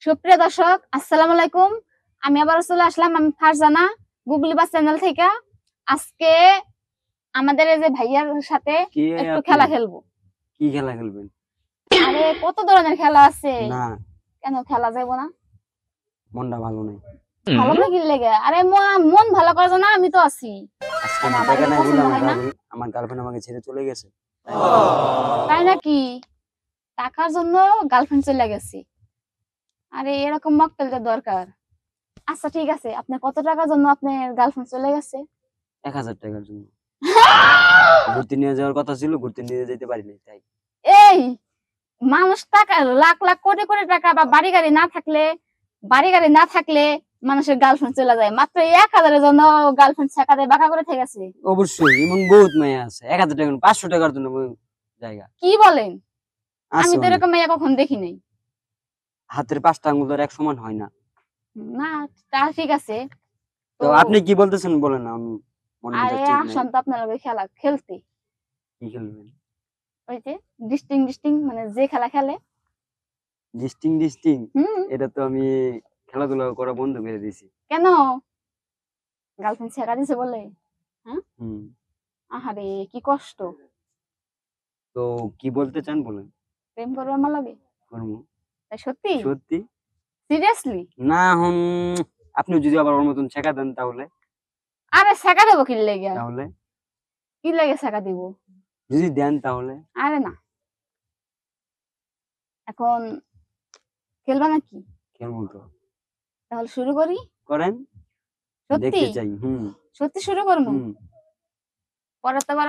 সুপ্রিয় দর্শক, আসসালামু আলাইকুম। আমি আবার চলে আসলাম, আমি ফারজানা, গুগলি বাস চ্যানেল থেকে। আজকে আমাদের এই যে ভাইয়ার সাথে একটু খেলা খেলবো। কি খেলা খেলবেন? আরে কত ধরনের খেলা আছে। না, কেন খেলা যাবো না? মনটা ভালো নাই। ভালো না কি লেগে? আরে মন ভালো করার জন্য আমি তো আছি। আমার গার্লফ্রেন্ড আমাকে ছেড়ে চলে গেছে। তাই নাকি? টাকার জন্য গার্লফ্রেন্ড চলে গেছে? আরে এরকম মক্কেলদের দরকার। আচ্ছা ঠিক আছে, আপনার কত টাকার জন্য আপনার গার্লফ্রেন্ড চলে গেছে? 1000 টাকার জন্য। ঘুরতে নিয়ে যাওয়ার কথা ছিল, ঘুরতে নিয়ে যেতে পারিনি তাই। এই মানুষ টাকা লাখ লাখ কোটি কোটি টাকা বা বাড়ি গাড়ি না থাকলে মানুষের গার্লফ্রেন্ড চলে যায়। মাত্র 1000-এর জন্য গার্লফ্রেন্ড ছেকাতে বাঁকা করে থেকেছে। অবশ্যই এমন বহুত মেয়ে আছে। 1000 টাকা 500 টাকার জন্য জায়গা। কি বলেন? আমি তো এরকম মেয়ে কখন দেখি নাই। হাতের 5টা আঙ্গুল আর এক সমান হয় না। না তা ঠিক আছে, তো আপনি কি বলতেছেন বলেন না। আরে আসুন তো আপনার লগে খেলা খেলতে। কি খেলবেন? ওই যে ডিস্টিং মানে যে খেলা খেলে। ডিস্টিং এটা তো আমি খেলাধুলা করা বন্ধ করে দিয়েছি। কেন? গার্লফ্রেন্ড ছেকা দিছে বলে? হ্যাঁ, আহারে কি কষ্ট। তো কি বলতে চান বলেন। প্রেম করবো আমার লগে? করবো। সত্যি সত্যি? সিরিয়াসলি? না, আপনি যদি আবার ওর মতন ছেকা দেন তাহলে? আরে ছেকা দেবো কি লেগে? তাহলে কি লেগে ছেকা দিব? যদি দেন তাহলে? আরে না, এখন খেলবা নাকি? খেলবো তো। তাহলে শুরু করি। করেন, সত্যি? দেখতে চাই। সত্যি শুরু করবো? পরে তো আবার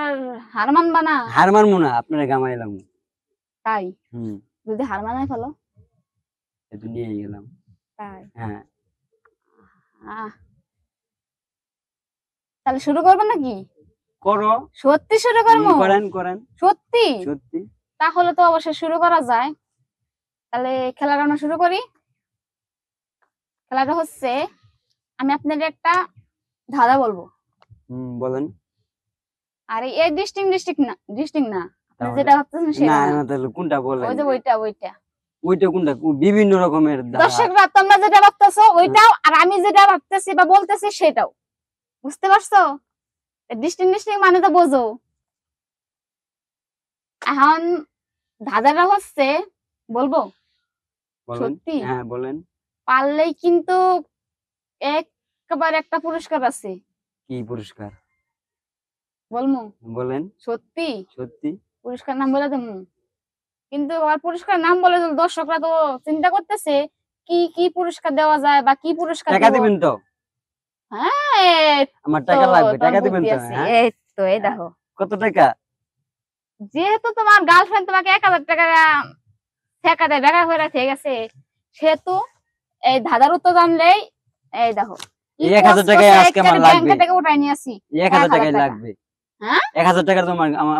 হার মানবা না? হার মানবো না, আপনারা গামাইলাম। তাই? যদি হার মানায় ফেলো? একটু নিয়ে গেলাম। তাই? হ্যাঁ। তাহলে শুরু করবো নাকি? করো। সত্যি শুরু করবো? করেন। সত্যি? সত্যি। তাহলে তো অবশ্যই শুরু করা যায়। তাহলে খেলাটা আমরা শুরু করি। খেলাটা হচ্ছে, আমি আপনাদের একটা ধাঁধা বলবো। বলেন। আরে এই ডিস্টিং না, আপনি যেটা ভাবতেছেন সেটা না। না, তাহলে কোনটা বলেন? ওই যে ওইটা কোনটা? বিভিন্ন রকমের দর্শকরা তোমরা যেটা ভাবতেছো ওইটাও, আর আমি যেটা ভাবতেছি বা বলতেছি সেটাও। বুঝতে পারছো? ডিস্টিং মানে তো বোঝো। এখন ধাঁধাটা হচ্ছে, বলবো? সত্যি? হ্যাঁ বলেন। পারলেই কিন্তু একবার একটা পুরস্কার আছে। কি পুরস্কার? বলমু? বলেন। সত্যি? সত্যি। পুরস্কার নাম বলে দেবো, কিন্তু আবার পুরস্কার নাম বলে দর্শকরা তো চিন্তা করতেছে কি কি পুরস্কার দেওয়া যায় বা কি পুরস্কার টাকা দিবেন তো? হ্যাঁ, আমার টাকা লাগবে, টাকা দিবেন তো? এই তো এই দেখো। কত টাকা? যেহেতু তোমার গার্লফ্রেন্ড তোমাকে 1000 টাকা টাকা দেয় বেকার হয়ে রেখে গেছে, সেহেতু এই ধাঁধার উত্তর জানলেই এই দেখো 1000 টাকায় আজকে আমার লাগবে। ব্যাংক থেকে উঠাই নিয়ে আসি। 1000 টাকায় লাগবে। হ্যাঁ, 1000 টাকা তো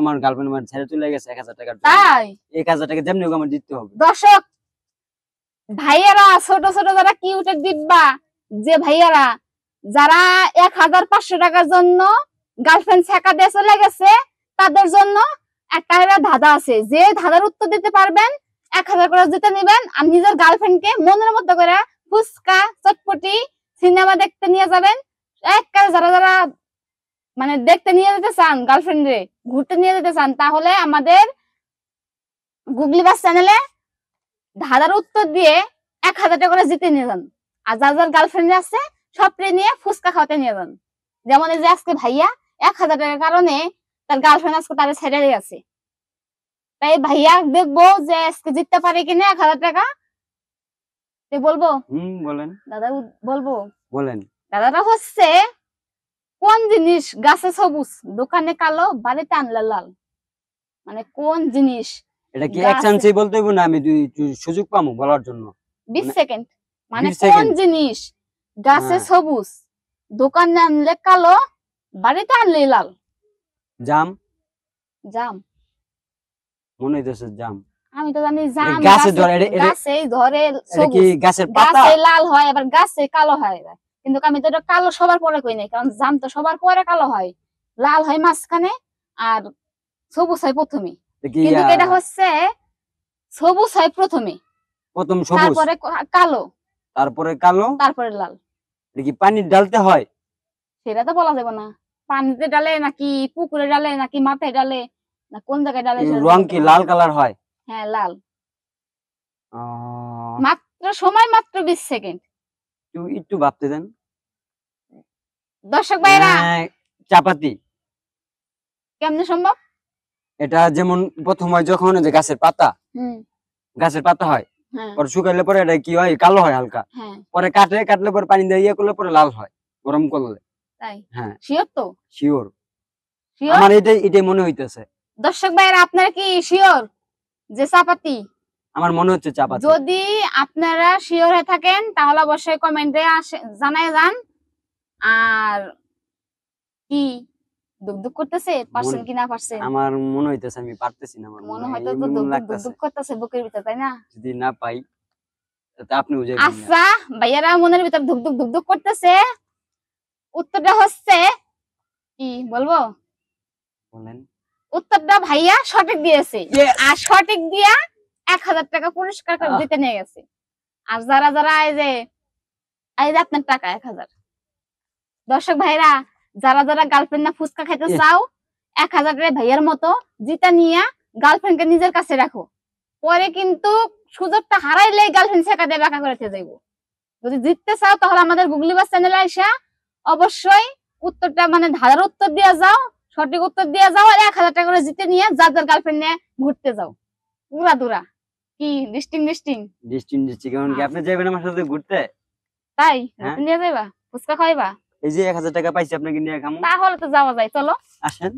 আমার গার্লফ্রেন্ড আমার ছেড়ে চলে গেছে। 1000 টাকা তাই 1000 টাকা যেমনি হোক আমার দিতে হবে। দর্শক ভাইয়ারা, ছোট ছোট যারা কিউটের দিব্যা, যে ভাইয়ারা যারা 1500 টাকার জন্য গার্লফ্রেন্ড ছেকা দিয়ে চলে গেছে, তাদের জন্য একটা ধাঁধা আছে। যে ধাঁধার উত্তর দিতে পারবেন 1000 করে জিতে নেবেন। আর নিজের গার্লফ্রেন্ডকে মনের মতো করে ফুচকা চটপটি সিনেমা দেখতে নিয়ে যাবেন। যারা যারা মানে দেখতে নিয়ে যেতে চান, গার্লফ্রেন্ডে ঘুরতে নিয়ে যেতে চান, তাহলে আমাদের গুগলি বাস চ্যানেলে ধাঁধার উত্তর দিয়ে 1000 টাকা করে জিতে নিয়ে যান। আর যার যার গার্লফ্রেন্ড আছে সবরে নিয়ে ফুচকা খাওয়াতে নিয়ে যান। যেমন এই যে আজকে ভাইয়া 1000 টাকার কারণে তার গার্লফ্রেন্ড আজকে তারা ছেড়ে গেছে, তাই ভাইয়া দেখবো যে আজকে জিততে পারে কিনা 1000 টাকা। বলবো? বলেন দাদা, বলবো? বলেন। দাদাটা হচ্ছে, কোন জিনিস গাছে সবুজ দোকানে কালো বাড়িতে আনলে লাল? মানে কোন জিনিস? এটা কি এক চান্সেই বলতে হইব না আমি সুযোগ পাবো বলার জন্য? 20 সেকেন্ড। মানে কোন জিনিস গাছে সবুজ দোকানে আনলে কালো বাড়িতে আনলে লাল? জাম। জাম? মনে হইতেছে জাম। আমি তো জানি জাম গাছে ধরে সবুজ, গাছের পাতা গাছে লাল হয় আবার গাছে কালো হয়। কিন্তু আমি তো এটা কালো সবার পরে কই নাই, কারণ জাম তো সবার পরে কালো হয়, লাল হয় মাঝখানে আর সবুজ হয় প্রথমে। কিন্তু এটা হচ্ছে সবুজ হয় প্রথমে। প্রথম সবুজ, তারপরে কালো, তারপরে কালো, তারপরে লাল। এটা কি পানি ডালতে হয়? সেটা তো বলা যাবে না, পানিতে ডালে নাকি পুকুরে ডালে নাকি মাথায় ডালে না কোন জায়গায় ডালে সেটা তো রং বলতে কি পারবো লাল না। কালার হয়? হ্যাঁ লাল। আহ, মাত্র সময় মাত্র 20 সেকেন্ড। একটু ভাবতে দেন। দর্শক ভাইরা চাপাতি। কেমনে সম্ভব? এটা যেমন প্রথম হয় যখন ওই যে গাছের পাতা, হুম। গাছের পাতা হয়, হ্যাঁ পরে শুকাইলে পরে এটা কি হয়, কালো হয় হালকা, হ্যাঁ পরে কাটলে পরে পানি দিয়ে ইয়ে করলে পরে লাল হয় গরম করলে। তাই? হ্যাঁ শিওর তো? Sure, sure? আমার এটাই মনে হইতেছে। দর্শক ভাইরা আপনারা কি শিওর যে চাপাতি? আমার মনে হচ্ছে চাপাতি। যদি আপনারা শিওর হয়ে থাকেন তাহলে অবশ্যই কমেন্টে জানাই যান। আর কি দুক করতেছে, পারছেন কি না পারছেন? আমার মনে হইতেছে আমি পারতেছি না, আমার মনে মনে হয়তো তো এমন দুক লাগতেছে। করতেছে বুকের ভিতর, তাই না? যদি না পাই তাতে আপনি বুঝাই দিন। আচ্ছা ভাইয়ারা মনের ভিতর ধুক করতেছে, উত্তরটা হচ্ছে কি বলবো? বলেন। উত্তরটা ভাইয়া সঠিক দিয়েছে। Yes! আর সঠিক দিয়া 1000 টাকা পুরস্কার করে জিতে নিয়ে গেছে। আর যারা যারা এই যে আপনার টাকা 1000। দর্শক ভাইরা যারা যারা গার্লফ্রেন্ড না ফুচকা খেতে Yes! চাও 1000 টাকা ভাইয়ার মতো জিতা নিয়ে গার্লফ্রেন্ডকে নিজের কাছে রাখো। পরে কিন্তু সুযোগটা হারাইলে গার্লফ্রেন্ড ছেকা দিয়ে বাঁকা করে যাইবো। যদি জিততে চাও তাহলে আমাদের গুগলি বাস চ্যানেলে আইসা অবশ্যই উত্তরটা মানে ধাঁধার উত্তর দিয়ে যাও, সঠিক উত্তর দিয়ে যাও, আর 1000 টাকা করে জিতে নিয়ে যার গার্লফ্রেন্ড নিয়ে ঘুরতে যাও পুরা দুরা। কি ডিস্টিং কেমন কি আপনি যাবেন আমার সাথে ঘুরতে? তাই হ্যাঁ? নিয়ে যাইবা ফুচকা খাইবা? এই যে 1000 টাকা পাইছি আপনাকে নিয়ে খামু। তাহলে তো যাওয়া যায়, চলো। আসেন।